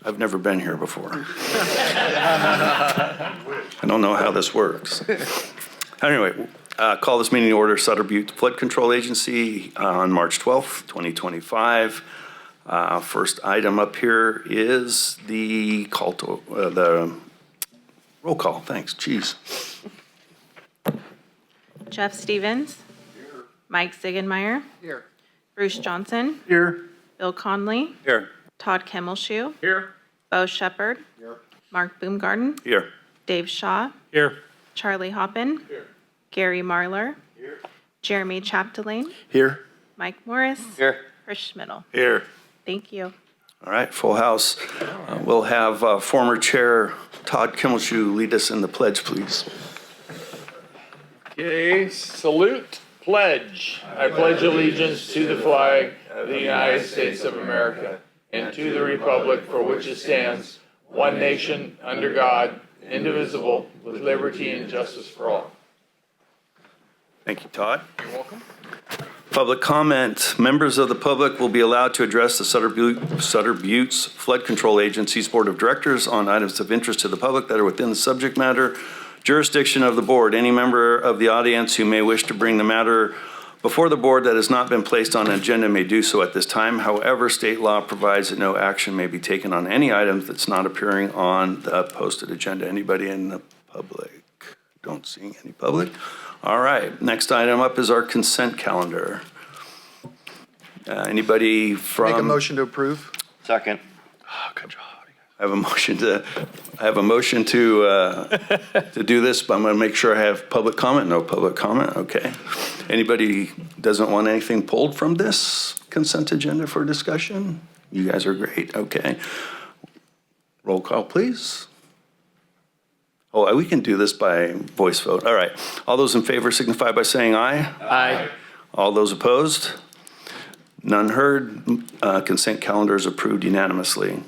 I've never been here before. I don't know how this works. Anyway, call this meeting to order, Sutter Butte Flood Control Agency on March 12th, 2025. First item up here is the call to the roll call. Thanks. Jeez. Jeff Stevens. Here. Mike Ziegenmeyer. Here. Bruce Johnson. Here. Bill Conley. Here. Todd Kimmelshoe. Here. Bo Shepard. Here. Mark Boomgarden. Here. Dave Shaw. Here. Charlie Hoppin. Here. Gary Marlar. Here. Jeremy Chapdelaine. Here. Mike Morris. Here. Chris Schmidl. Here. Thank you. All right, full house. We'll have former Chair Todd Kimmelshoe lead us in the pledge, please. Okay, salute, pledge. I pledge allegiance to the flag of the United States of America and to the republic for which it stands, one nation, under God, indivisible, with liberty and justice for all. Thank you, Todd. You're welcome. Public comment. Members of the public will be allowed to address the Sutter Butte's Flood Control Agency's Board of Directors on items of interest to the public that are within the subject matter jurisdiction of the board. Any member of the audience who may wish to bring the matter before the board that has not been placed on an agenda may do so at this time. However, state law provides that no action may be taken on any items that's not appearing on the posted agenda. Anybody in the public? Don't see any public. All right, next item up is our consent calendar. Anybody from? Make a motion to approve. Second. Oh, good job. I have a motion to do this, but I'm going to make sure I have public comment. No public comment. Okay. Anybody doesn't want anything pulled from this consent agenda for discussion? You guys are great. Okay. Roll call, please. Oh, we can do this by voice vote. All right. All those in favor signify by saying aye. Aye. All those opposed? None heard. Consent calendar is approved unanimously.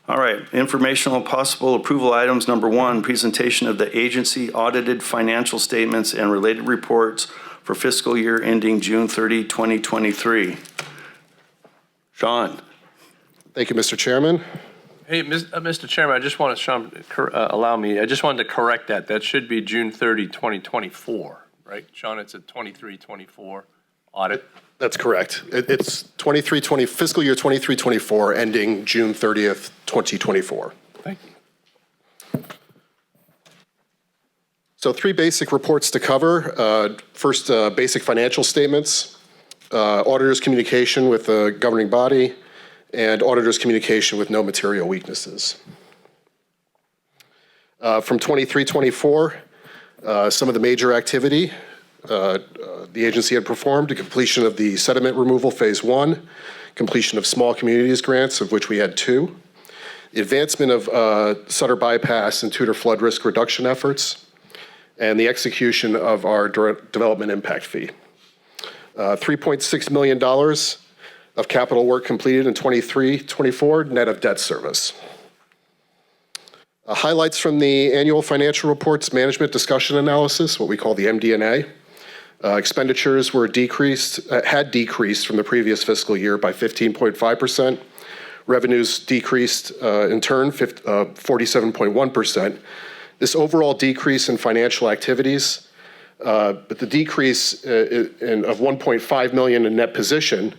All right, informational possible approval items. Number one, presentation of the agency audited financial statements and related reports for fiscal year ending June 30, 2023. Sean. Thank you, Mr. Chairman. Hey, Mr. Chairman, I just want to, Sean, allow me, I just wanted to correct that. That should be June 30, 2024, right? Sean, it's a 23-24 audit. That's correct. It's fiscal year 23-24 ending June 30th, 2024. Thank you. So 3 basic reports to cover. First, basic financial statements, auditor's communication with the governing body, and auditor's communication with no material weaknesses. From 23-24, some of the major activity the agency had performed: the completion of the sediment removal phase 1, completion of small communities grants, of which we had 2, the advancement of Sutter bypass and Tudor flood risk reduction efforts, and the execution of our development impact fee. $3.6 million of capital work completed in 23-24, net of debt service. Highlights from the annual financial reports management discussion analysis, what we call the MD&A. Expenditures were had decreased from the previous fiscal year by 15.5%. Revenues decreased in turn 47.1%. This overall decrease in financial activities, but the decrease of $1.5 million in net position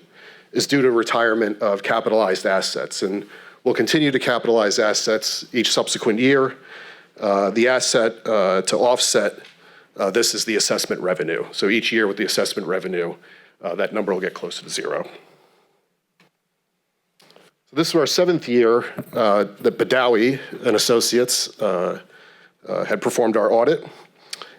is due to retirement of capitalized assets. And we'll continue to capitalize assets each subsequent year. The asset to offset this is the assessment revenue. So each year with the assessment revenue, that number will get closer to 0. So this is our 7th year that Badawi and Associates had performed our audit.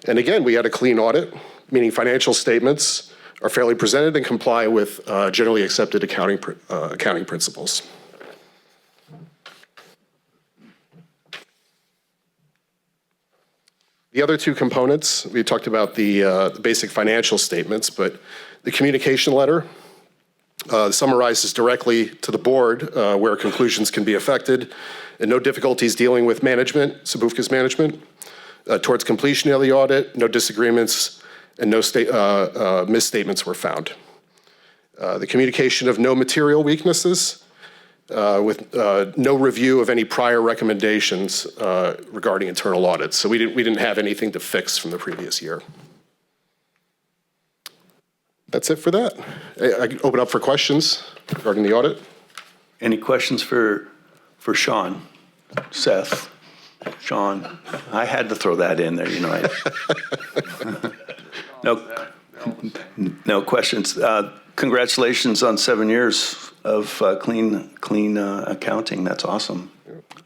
And again, we had a clean audit, meaning financial statements are fairly presented and comply with generally accepted accounting principles. The other 2 components, we talked about the basic financial statements, but the communication letter summarizes directly to the board where conclusions can be affected and no difficulties dealing with management, Sabufka's management, towards completion of the audit, no disagreements, and no misstatements were found. The communication of no material weaknesses with no review of any prior recommendations regarding internal audits. So we didn't have anything to fix from the previous year. That's it for that. I can open up for questions regarding the audit. Any questions for Sean? Seth? Sean? I had to throw that in there, you know. No questions. Congratulations on 7 years of clean accounting. That's awesome.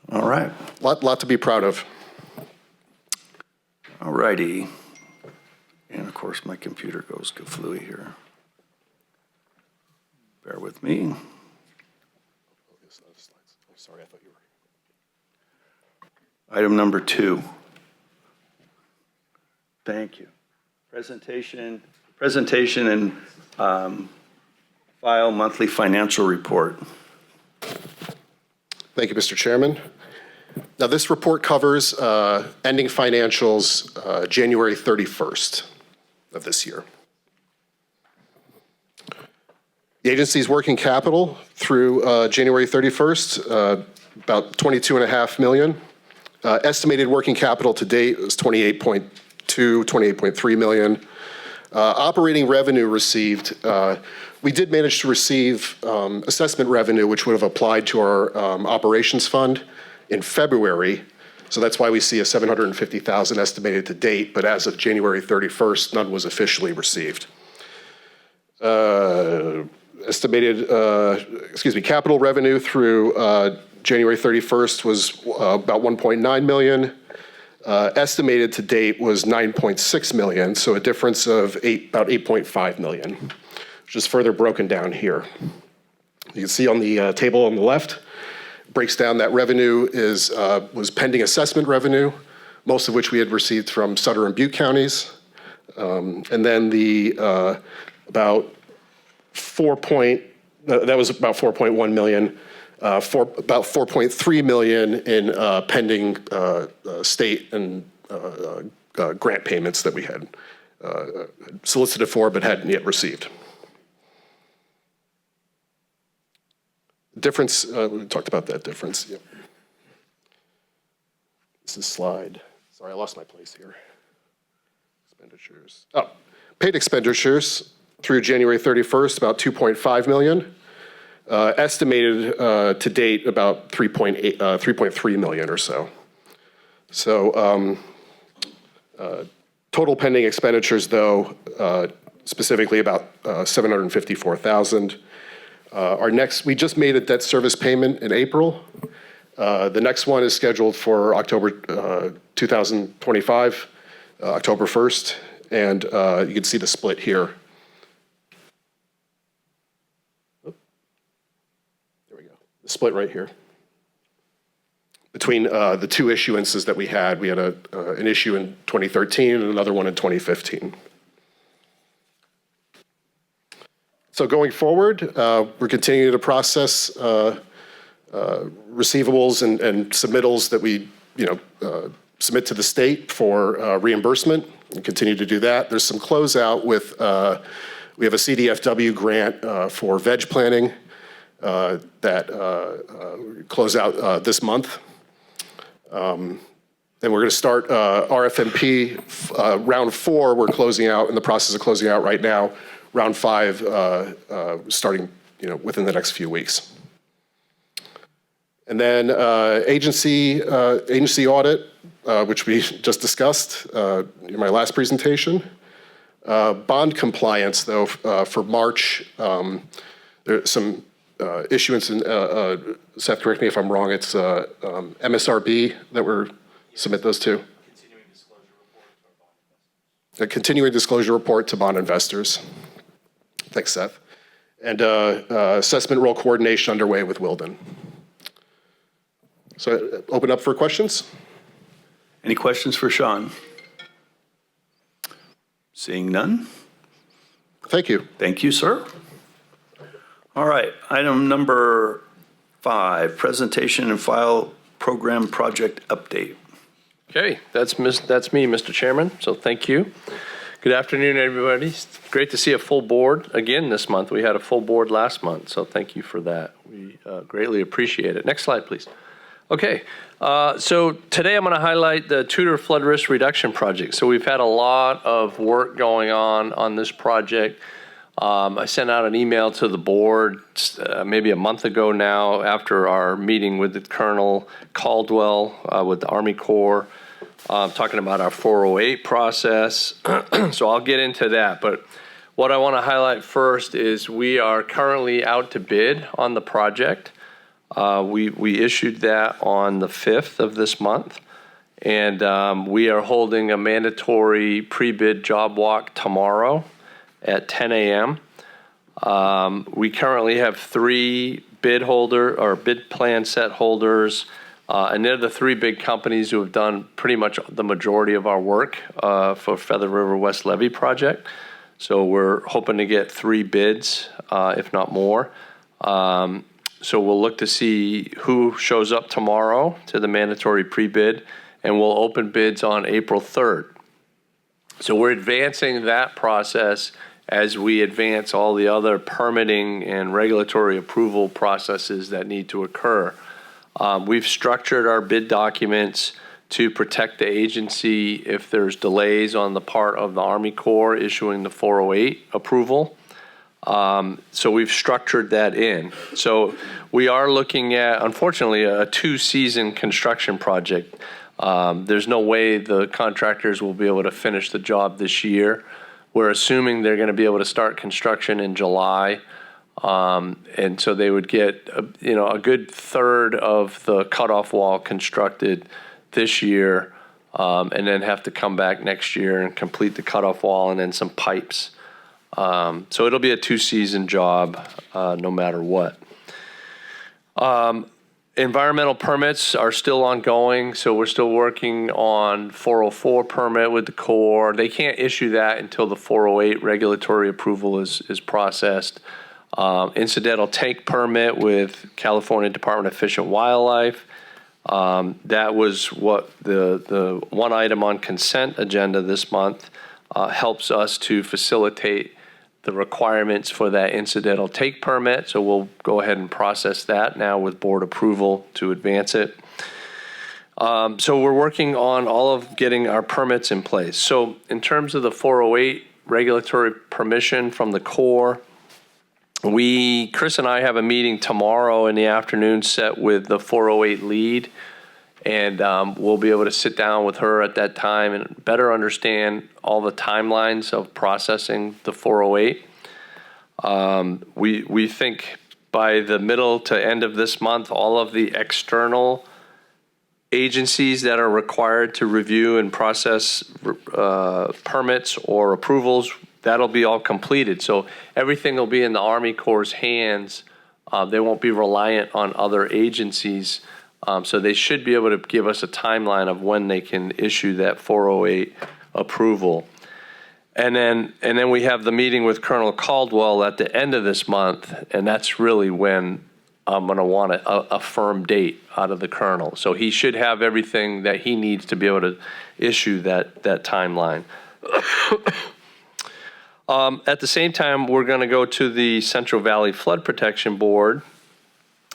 All right. Lot to be proud of. All righty. And of course, my computer goes kaflooey here. Bear with me. Sorry, I thought you were. Item number 2. Thank you. Presentation and file monthly financial report. Thank you, Mr. Chairman. Now, this report covers ending financials January 31st of this year. The agency's working capital through January 31st, about $22.5 million. Estimated working capital to date was $28.2, $28.3 million. Operating revenue received, we did manage to receive assessment revenue, which would have applied to our operations fund in February. So that's why we see a $750,000 estimated to date, but as of January 31st, none was officially received. Capital revenue through January 31st was about $1.9 million. Estimated to date was $9.6 million, so a difference of about $8.5 million, which is further broken down here. You can see on the table on the left, breaks down that revenue was pending assessment revenue, most of which we had received from Sutter and Butte counties. And then about $4.1 million, about $4.3 million in pending state and grant payments that we had solicited for but hadn't yet received. Difference, we talked about that difference. Yep. This is slide. Sorry, I lost my place here. Expenditures. Oh, paid expenditures through January 31st, about $2.5 million. Estimated to date about $3.3 million or so. So total pending expenditures, though, specifically about $754,000. We just made a debt service payment in April. The next one is scheduled for October 2025, October 1st, and you can see the split here. The split right here. Between the two issuances that we had an issue in 2013 and another one in 2015. So going forward, we're continuing to process receivables and submittals that we submit to the state for reimbursement and continue to do that. There's some closeout with, we have a CDFW grant for veg planting that close out this month. Then we're going to start RFMP round 4. We're closing out, in the process of closing out right now. Round 5 starting within the next few weeks. And then agency audit, which we just discussed in my last presentation. Bond compliance, though, for March, there's some issuance in, Seth, correct me if I'm wrong, it's MSRB that we're submit those to. A continuing disclosure report to bond investors. Thanks, Seth. And assessment role coordination underway with Wilden. So open up for questions. Any questions for Sean? Seeing none? Thank you. Thank you, sir. All right, item number 5, presentation and file program project update. Okay, that's me, Mr. Chairman, so thank you. Good afternoon, everybody. It's great to see a full board again this month. We had a full board last month, so thank you for that. We greatly appreciate it. Next slide, please. Okay, so today I'm going to highlight the Tudor Flood Risk Reduction Project. So we've had a lot of work going on this project. I sent out an email to the board maybe a month ago now after our meeting with the Colonel Caldwell with the Army Corps, talking about our 408 process. So I'll get into that. But what I want to highlight first is we are currently out to bid on the project. We issued that on the 5th of this month. And we are holding a mandatory pre-bid job walk tomorrow at 10 a.m. We currently have 3 bid plan set holders, and they're the 3 big companies who have done pretty much the majority of our work for Feather River West Levee project. So we're hoping to get 3 bids, if not more. So we'll look to see who shows up tomorrow to the mandatory pre-bid, and we'll open bids on April 3rd. So we're advancing that process as we advance all the other permitting and regulatory approval processes that need to occur. We've structured our bid documents to protect the agency if there's delays on the part of the Army Corps issuing the 408 approval. So we've structured that in. So we are looking at, unfortunately, a 2-season construction project. There's no way the contractors will be able to finish the job this year. We're assuming they're going to be able to start construction in July. And so they would get, a good third of the cutoff wall constructed this year, and then have to come back next year and complete the cutoff wall and then some pipes. So it'll be a 2-season job, no matter what. Environmental permits are still ongoing, so we're still working on 404 permit with the Corps. They can't issue that until the 408 regulatory approval is processed. Incidental tank permit with California Department of Fish and Wildlife. That was what the one item on consent agenda this month helps us to facilitate the requirements for that incidental take permit. So we'll go ahead and process that now with board approval to advance it. So we're working on all of getting our permits in place. So in terms of the 408 regulatory permission from the Corps, Chris and I have a meeting tomorrow in the afternoon set with the 408 lead, and we'll be able to sit down with her at that time and better understand all the timelines of processing the 408. We think by the middle to end of this month, all of the external agencies that are required to review and process permits or approvals, that'll be all completed. So everything will be in the Army Corps' hands. They won't be reliant on other agencies. So they should be able to give us a timeline of when they can issue that 408 approval. And then we have the meeting with Colonel Caldwell at the end of this month, and that's really when I'm going to want a firm date out of the Colonel. So he should have everything that he needs to be able to issue that timeline. At the same time, we're going to go to the Central Valley Flood Protection Board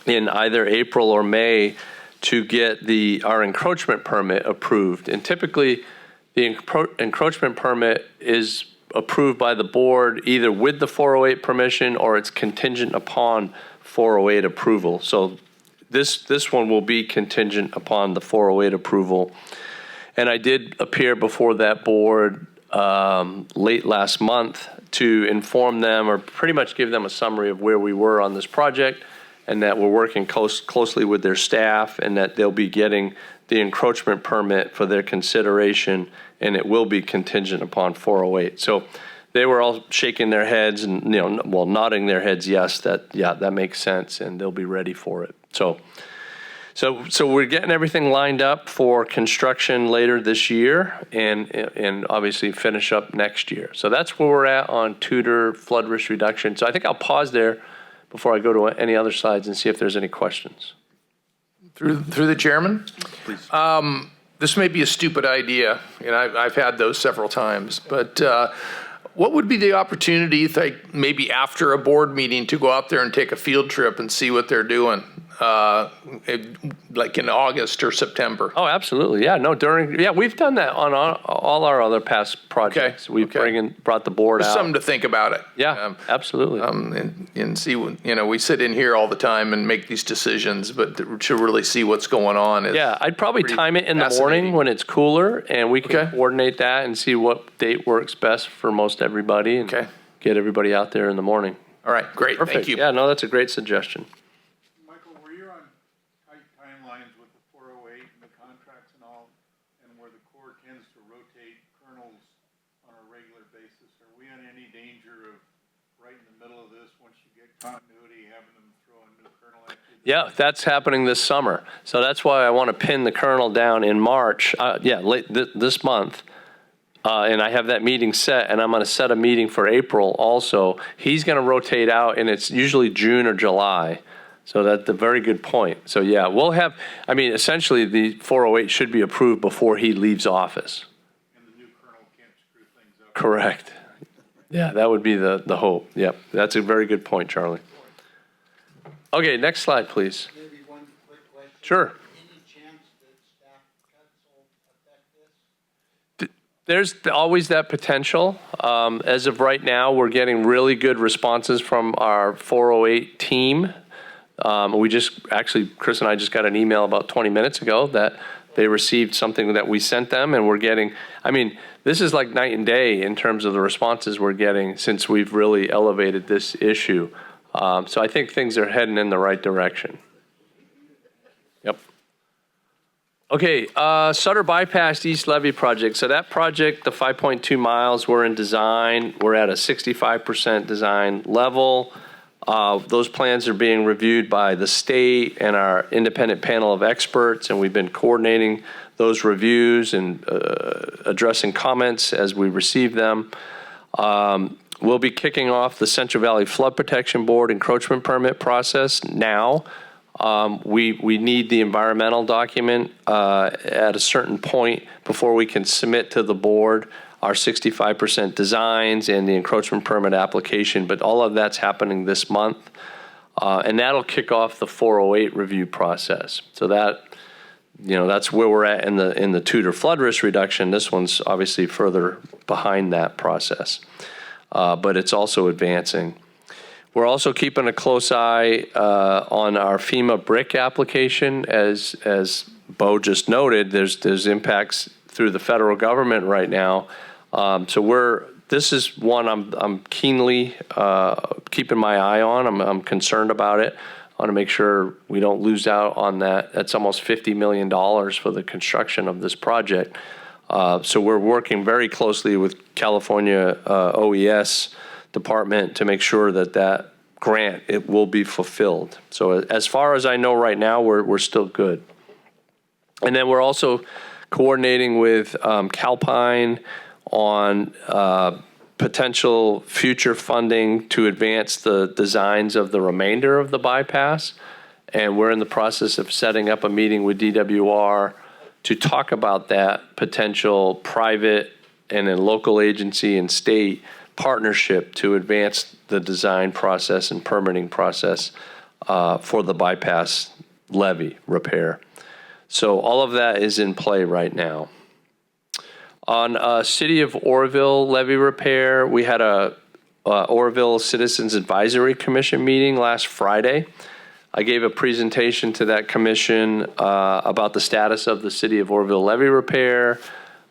in either April or May to get our encroachment permit approved. And typically, the encroachment permit is approved by the board either with the 408 permission or it's contingent upon 408 approval. So this one will be contingent upon the 408 approval. And I did appear before that board late last month to inform them or pretty much give them a summary of where we were on this project, and that we're working closely with their staff, and that they'll be getting the encroachment permit for their consideration, and it will be contingent upon 408. So they were all shaking their heads and nodding their heads yes, that makes sense, and they'll be ready for it. So we're getting everything lined up for construction later this year, and obviously finish up next year. So that's where we're at on Tudor flood risk reduction. So I think I'll pause there before I go to any other slides and see if there's any questions. Through the chairman? Please. this may be a stupid idea, and I've had those several times, but what would be the opportunity, you think, maybe after a board meeting to go out there and take a field trip and see what they're doing, like in August or September? Oh, absolutely. Yeah, no, we've done that on all our other past projects. Okay, We've okay. brought the board Just out. something to think about it. Yeah, absolutely. And see what, we sit in here all the time and make these decisions, but to really see what's going on is Yeah, I'd probably pretty time it in the morning fascinating. when it's cooler, and we can Okay. coordinate that and see what date works best for most everybody, and Okay. get everybody out there in the morning. All right, great, Perfect. thank you. Yeah, no, that's a great suggestion. Michael, were you on tight timelines with the 408 and the contracts and all, and where the Corps tends to rotate colonels on a regular basis? Are we in any danger of, right in the middle of this, once you get continuity, having them throw a new colonel at you? Yeah, that's happening this summer. So that's why I want to pin the colonel down in March, late this month. And I have that meeting set, and I'm going to set a meeting for April also. He's going to rotate out, and it's usually June or July. So that's a very good point. So yeah, we'll have, essentially the 408 should be approved before he leaves office. And the new colonel can't screw things up? Correct. Yeah, that would be the hope. Yep, that's a very good point, Charlie. Okay, next slide, please. Maybe one quick question. Sure. Any chance that staff cuts will affect this? There's always that potential. As of right now, we're getting really good responses from our 408 team. Chris and I just got an email about 20 minutes ago that they received something that we sent them, and we're getting, this is like night and day in terms of the responses we're getting since we've really elevated this issue. So I think things are heading in the right direction. Yep. Okay, Sutter Bypass East Levee project. So that project, the 5.2 miles, we're in design. We're at a 65% design level. Those plans are being reviewed by the state and our independent panel of experts, and we've been coordinating those reviews and addressing comments as we receive them. We'll be kicking off the Central Valley Flood Protection Board encroachment permit process now. We need the environmental document at a certain point before we can submit to the board our 65% designs and the encroachment permit application, but all of that's happening this month. And that'll kick off the 408 review process. So that's where we're at in the Tudor flood risk reduction. This one's obviously further behind that process, but it's also advancing. We're also keeping a close eye on our FEMA brick application. As Bo just noted, there's impacts through the federal government right now. This is one I'm keenly keeping my eye on. I'm concerned about it. I want to make sure we don't lose out on that. That's almost $50 million for the construction of this project. So we're working very closely with California OES department to make sure that grant, it will be fulfilled. So as far as I know right now, we're still good. And then we're also coordinating with Calpine on potential future funding to advance the designs of the remainder of the bypass. And we're in the process of setting up a meeting with DWR to talk about that potential private and then local agency and state partnership to advance the design process and permitting process for the bypass levee repair. So all of that is in play right now. On City of Oroville levee repair, we had a Oroville Citizens Advisory Commission meeting last Friday. I gave a presentation to that commission about the status of the City of Oroville levee repair,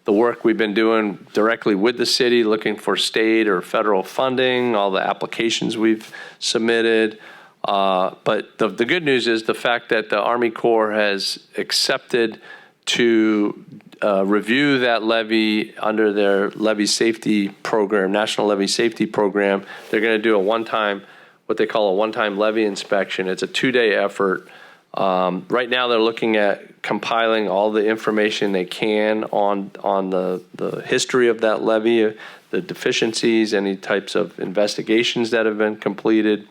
the work we've been doing directly with the city, looking for state or federal funding, all the applications we've submitted. But the good news is the fact that the Army Corps has accepted to review that levee under their levee safety program, National Levee Safety Program. They're going to do what they call a one-time levee inspection. It's a 2-day effort. Right now they're looking at compiling all the information they can on the history of that levee, the deficiencies, any types of investigations that have been completed.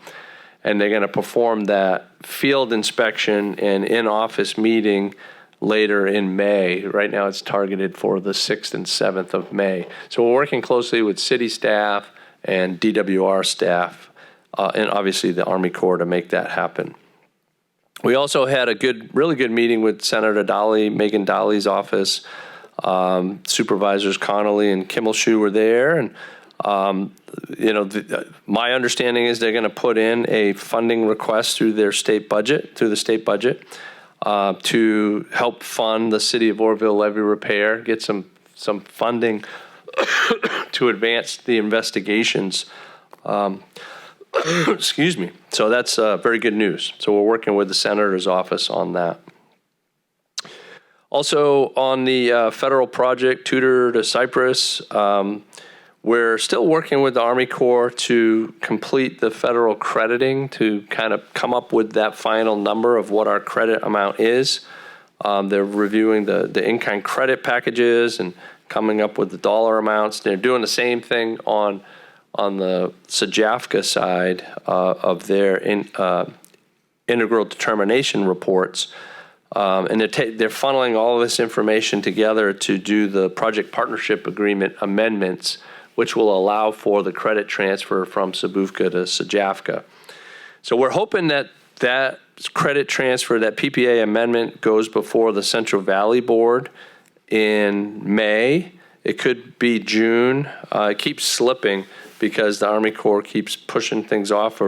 And they're going to perform that field inspection and in-office meeting later in May. Right now it's targeted for the 6th and 7th of May. So we're working closely with city staff and DWR staff and obviously the Army Corps to make that happen. We also had a really good meeting with Senator Megan Dolly's office. Supervisors Connolly and Kimmelshoe were there, and my understanding is they're going to put in a funding request through the state budget, to help fund the City of Orrville levee repair, get some funding to advance the investigations. Excuse me. So that's very good news. So we're working with the senator's office on that. Also on the federal project, Tudor to Cypress, we're still working with the Army Corps to complete the federal crediting to kind of come up with that final number of what our credit amount is. They're reviewing the in-kind credit packages and coming up with the dollar amounts. They're doing the same thing on the SJAFCA side of their integral determination reports. And they're funneling all of this information together to do the project partnership agreement amendments, which will allow for the credit transfer from SBUFCA to SJAFCA. So we're hoping that credit transfer, that PPA amendment, goes before the Central Valley Board in May. It could be June. It keeps slipping because the Army Corps keeps pushing things off.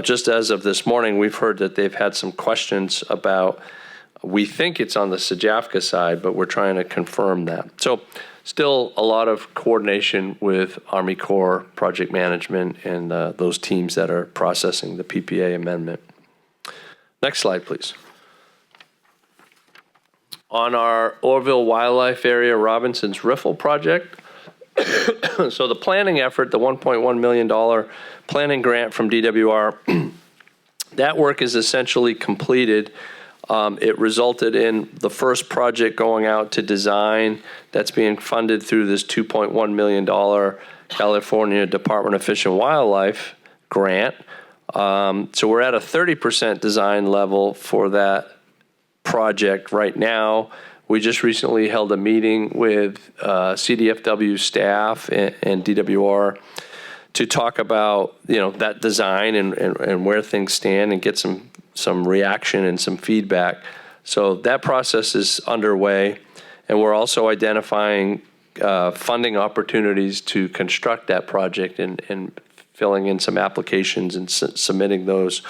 Just as of this morning, we've heard that they've had some questions about, we think it's on the SJAFCA side, but we're trying to confirm that. So still a lot of coordination with Army Corps project management and those teams that are processing the PPA amendment. Next slide, please. On our Orrville Wildlife Area Robinson's Riffle project, so the planning effort, the $1.1 million planning grant from DWR, that work is essentially completed. It resulted in the first project going out to design that's being funded through this $2.1 million California Department of Fish and Wildlife grant. So we're at a 30% design level for that project right now. We just recently held a meeting with CDFW staff and DWR to talk about that design and where things stand and get some reaction and some feedback. So that process is underway, and we're also identifying funding opportunities to construct that project and filling in some applications and submitting those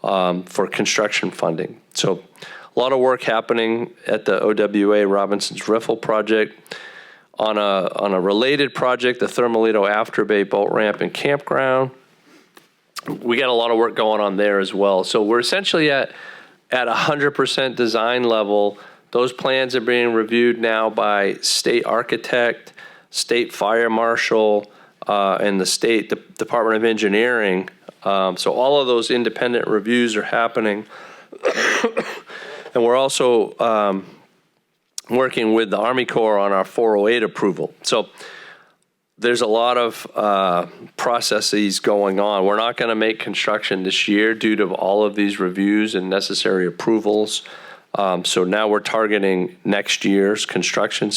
for construction funding. So a lot of work happening at the OWA Robinson's Riffle project. On a related project, the Thermalito After Bay Boat Ramp and Campground, we got a lot of work going on there as well. So we're essentially at 100% design level. Those plans are being reviewed now by state architect, state fire marshal, and the state Department of Engineering. So all of those independent reviews are happening. And we're also working with the Army Corps on our 408 approval. So there's a lot of processes going on. We're not going to make construction this year due to all of these reviews and necessary approvals. So now we're targeting next year's construction.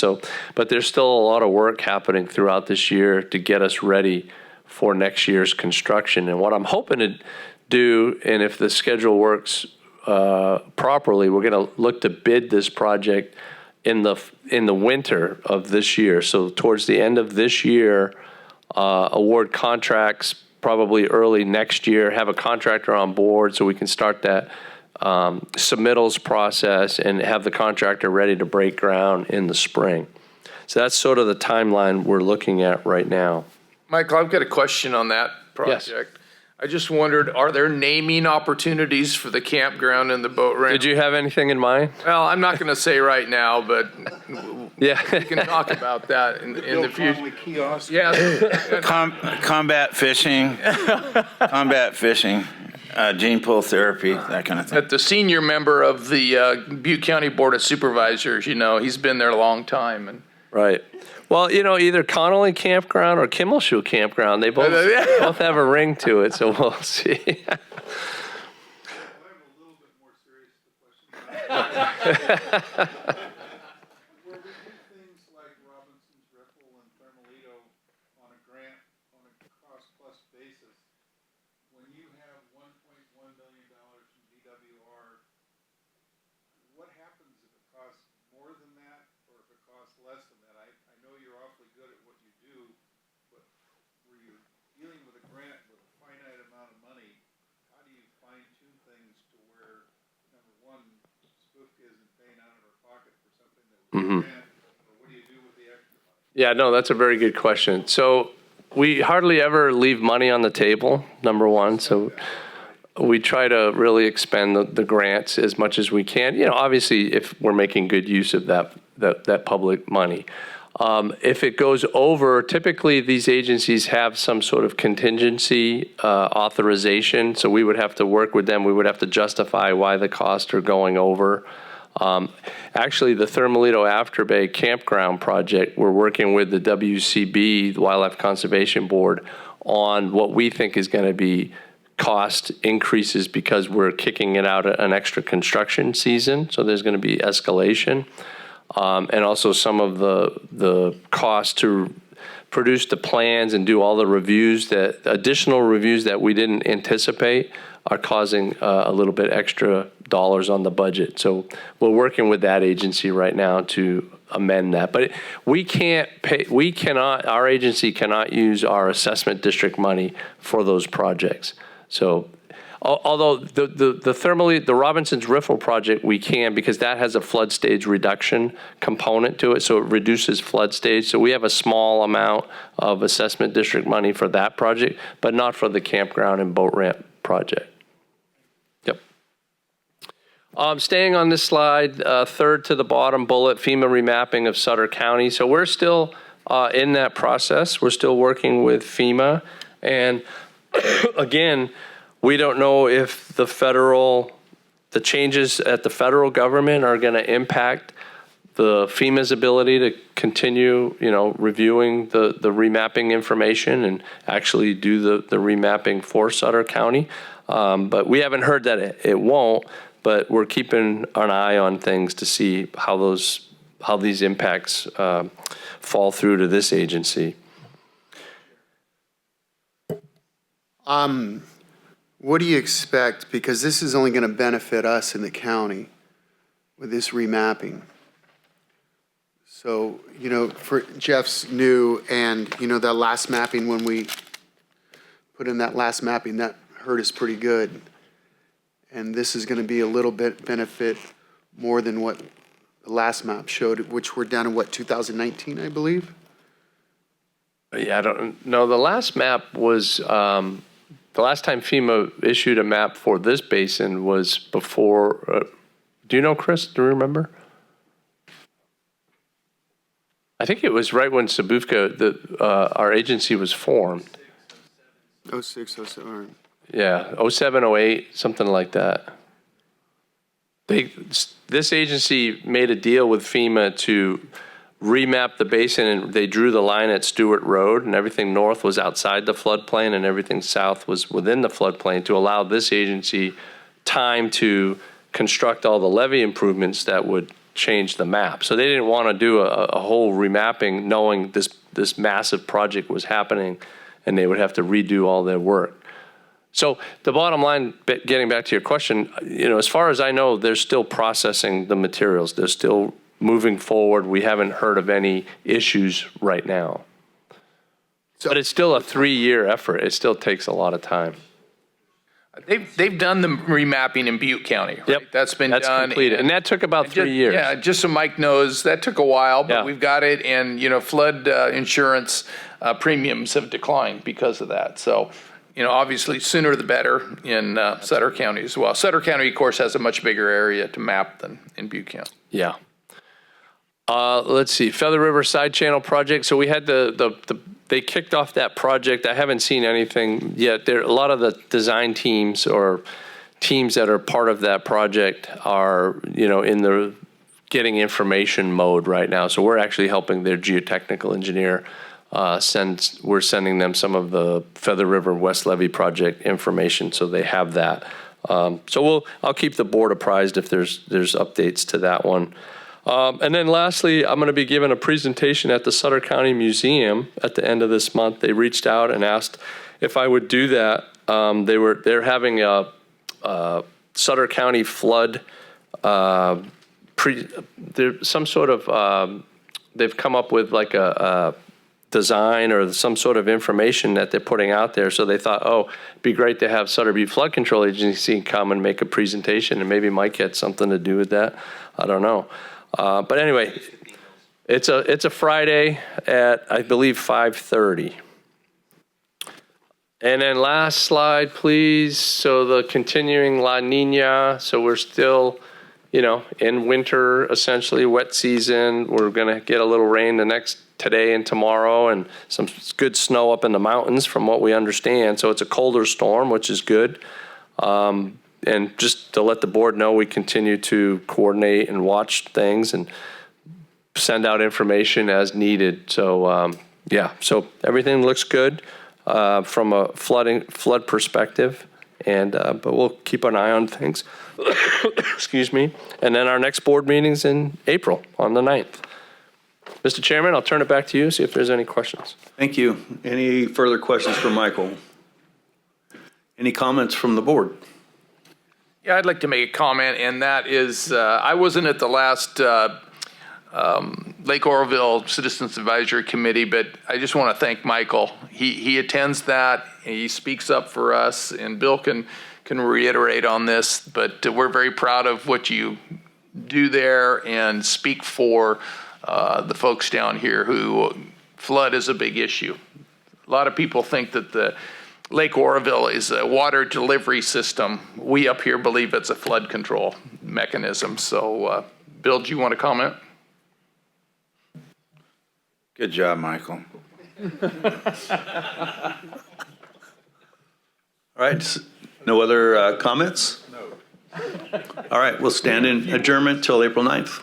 But there's still a lot of work happening throughout this year to get us ready for next year's construction. And what I'm hoping to do, and if the schedule works properly, we're going to look to bid this project in the winter of this year. So towards the end of this year, award contracts probably early next year, have a contractor on board so we can start that submittals process and have the contractor ready to break ground in the spring. So that's sort of the timeline we're looking at right now. Michael, I've got a question on that project. Yes. I just wondered, are there naming opportunities for the campground and the boat ramp? Did you have anything in mind? Well, I'm not going to say right now, but Yeah. we can talk about that in the future. Kiosk. Yeah. Combat fishing, gene pool therapy, that kind of thing. But the senior member of the Butte County Board of Supervisors, he's been there a long time. And Right. Well, either Connolly Campground or Kimmelshoe Campground, they both have a ring to it, so we'll see. Where we do things like Robinson's Riffle and Thermalito on a grant, on a cost-plus basis, when you have $1.1 million from DWR, what happens if it costs more than that, or if it costs less than that? I know you're awfully good at what you do, but where you're dealing with a grant with a finite amount of money, how do you fine-tune things to where, number one, Spoofka isn't paying out of her pocket for something that was a grant, or what do you do with the extra money? Yeah, no, that's a very good question. So we hardly ever leave money on the table, number one. So we try to really expend the grants as much as we can. You know, obviously, if we're making good use of that public money. If it goes over, typically these agencies have some sort of contingency authorization. So we would have to work with them. We would have to justify why the costs are going over. Actually, the Thermalito Afterbay Campground project, we're working with the WCB, the Wildlife Conservation Board, on what we think is going to be cost increases because we're kicking it out an extra construction season. So there's going to be escalation. And also some of the cost to produce the plans and do all the reviews, that additional reviews that we didn't anticipate are causing a little bit extra dollars on the budget. So we're working with that agency right now to amend that. But we can't pay, our agency cannot use our assessment district money for those projects. So although the Robinson's Riffle project, we can, because that has a flood stage reduction component to it, so it reduces flood stage. So we have a small amount of assessment district money for that project, but not for the campground and boat ramp project. Yep. Staying on this slide, third to the bottom bullet, FEMA remapping of Sutter County. So we're still in that process. We're still working with FEMA. And again, we don't know if the changes at the federal government are going to impact the FEMA's ability to continue, reviewing the remapping information and actually do the remapping for Sutter County. But we haven't heard that it won't, but we're keeping an eye on things to see how these impacts fall through to this agency. What do you expect? Because this is only going to benefit us in the county with this remapping. So, for Jeff's new and, that last mapping, when we put in that last mapping, that hurt us pretty good. And this is going to be a little bit benefit more than what the last map showed, which we're down in 2019, I believe? Yeah, I don't know. The last map was, the last time FEMA issued a map for this basin was before, do you know, Chris? Do you remember? I think it was right when Sabufka, our agency was formed. 06, 07. Yeah, 07, 08, something like that. This agency made a deal with FEMA to remap the basin, and they drew the line at Stewart Road, and everything north was outside the floodplain and everything south was within the floodplain, to allow this agency time to construct all the levee improvements that would change the map. So they didn't want to do a whole remapping knowing this massive project was happening and they would have to redo all their work. So the bottom line, getting back to your question, as far as I know, they're still processing the materials. They're still moving forward. We haven't heard of any issues right now. But it's still a 3-year effort. It still takes a lot of time. They've done the remapping in Butte County, right? Yep. That's completed. And that took about 3 years. Yeah, just so Mike knows, that took a while, but Yeah. we've got it. And, flood insurance premiums have declined because of that. So, obviously sooner the better in Sutter County as well. Sutter County, of course, has a much bigger area to map than in Butte County. Yeah. Let's see, Feather River Side Channel project. So we had they kicked off that project. I haven't seen anything yet. There, a lot of the design teams or teams that are part of that project are, in the getting information mode right now. So we're actually helping their geotechnical engineer we're sending them some of the Feather River West Levee project information, so they have that. I'll keep the board apprised if there's updates to that one. And then lastly, I'm going to be giving a presentation at the Sutter County Museum at the end of this month. They reached out and asked if I would do that. They're having a Sutter County flood there's some sort of they've come up with like a design or some sort of information that they're putting out there. So they thought, oh, it'd be great to have Sutter Butte Flood Control Agency come and make a presentation, and maybe Mike had something to do with that. I don't know. But anyway, it's a Friday at, I believe, 5:30. And then last slide, please. So the continuing La Nina. So we're still, in winter, essentially wet season. We're going to get a little rain today and tomorrow, and some good snow up in the mountains from what we understand. So it's a colder storm, which is good. And just to let the board know, we continue to coordinate and watch things and send out information as needed. So so everything looks good from a flood perspective, and but we'll keep an eye on things. Excuse me. And then our next board meeting's in April on the 9th. Mr. Chairman, I'll turn it back to you, see if there's any questions. Thank you. Any further questions for Michael? Any comments from the board? Yeah, I'd like to make a comment, and that is, I wasn't at the last Lake Oroville Citizens Advisory Committee, but I just want to thank Michael. He attends that, and he speaks up for us, and Bill can reiterate on this, but we're very proud of what you do there and speak for the folks down here who flood is a big issue. A lot of people think that the Lake Oroville is a water delivery system. We up here believe it's a flood control mechanism. So, Bill, do you want to comment? Good job, Michael. All right. No other comments? No. All right. We'll stand in adjournment till April 9th.